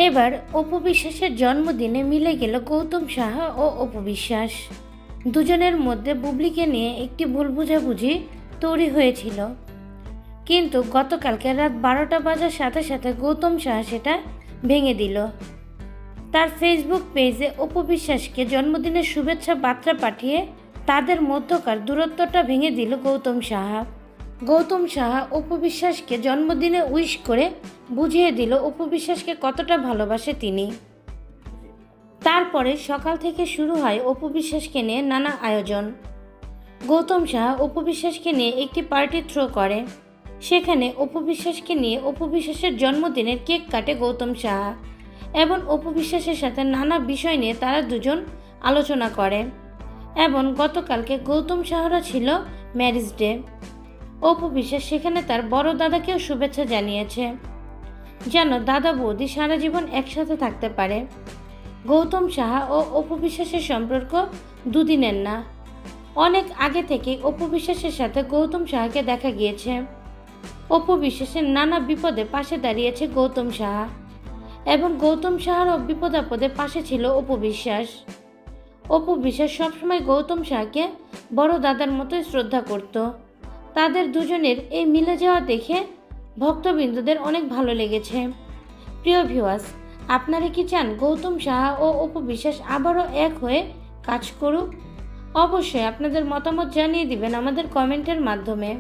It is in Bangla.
এবার অপু বিশ্বাসের জন্মদিনে মিলে গেল গৌতম সাহা ও অপু বিশ্বাস। দুজনের মধ্যে বুবলিকে নিয়ে একটি ভুল বোঝাবুঝি তৈরি হয়েছিল, কিন্তু গতকালকে রাত 12টা বাজার সাথে সাথে গৌতম সাহা সেটা ভেঙে দিল। তার ফেসবুক পেজে অপু বিশ্বাসকে জন্মদিনের শুভেচ্ছা বার্তা পাঠিয়ে তাদের মধ্যকার দূরত্বটা ভেঙে দিল গৌতম সাহা। গৌতম সাহা অপু বিশ্বাসকে জন্মদিনে উইশ করে বুঝিয়ে দিল অপু বিশ্বাসকে কতটা ভালোবাসে তিনি। তারপরে সকাল থেকে শুরু হয় অপু বিশ্বাসকে নিয়ে নানা আয়োজন। গৌতম সাহা অপু বিশ্বাসকে নিয়ে একটি পার্টি থ্রো করে। সেখানে অপু বিশ্বাসকে নিয়ে অপু বিশ্বাসের জন্মদিনের কেক কাটে গৌতম সাহা এবং অপু বিশ্বাসের সাথে নানা বিষয় নিয়ে তারা দুজন আলোচনা করে। এবং গতকালকে গৌতম সাহারা ছিল ম্যারেজ ডে। অপু বিশ্বাস সেখানে তার বড় দাদাকেও শুভেচ্ছা জানিয়েছে, যেন দাদা বৌদি সারা জীবন একসাথে থাকতে পারে। গৌতম সাহা ও অপু বিশ্বাসের সম্পর্ক দুদিনের না, অনেক আগে থেকেই অপু বিশ্বাসের সাথে গৌতম সাহাকে দেখা গিয়েছে। অপু বিশ্বাসের নানা বিপদে পাশে দাঁড়িয়েছে গৌতম সাহা এবং গৌতম সাহারও বিপদ আপদে পাশে ছিল অপু বিশ্বাস। অপু বিশ্বাস সবসময় গৌতম সাহাকে বড় দাদার মতোই শ্রদ্ধা করত। তাদের দুজনের এই মিলে যাওয়া দেখে ভক্তবৃন্দদের অনেক ভালো লেগেছে। প্রিয় ভিউয়ার্স, আপনারা কি চান গৌতম সাহা ও অপু বিশ্বাস আবারও এক হয়ে কাজ করুক? অবশ্যই আপনাদের মতামত জানিয়ে দিবেন আমাদের কমেন্টের মাধ্যমে।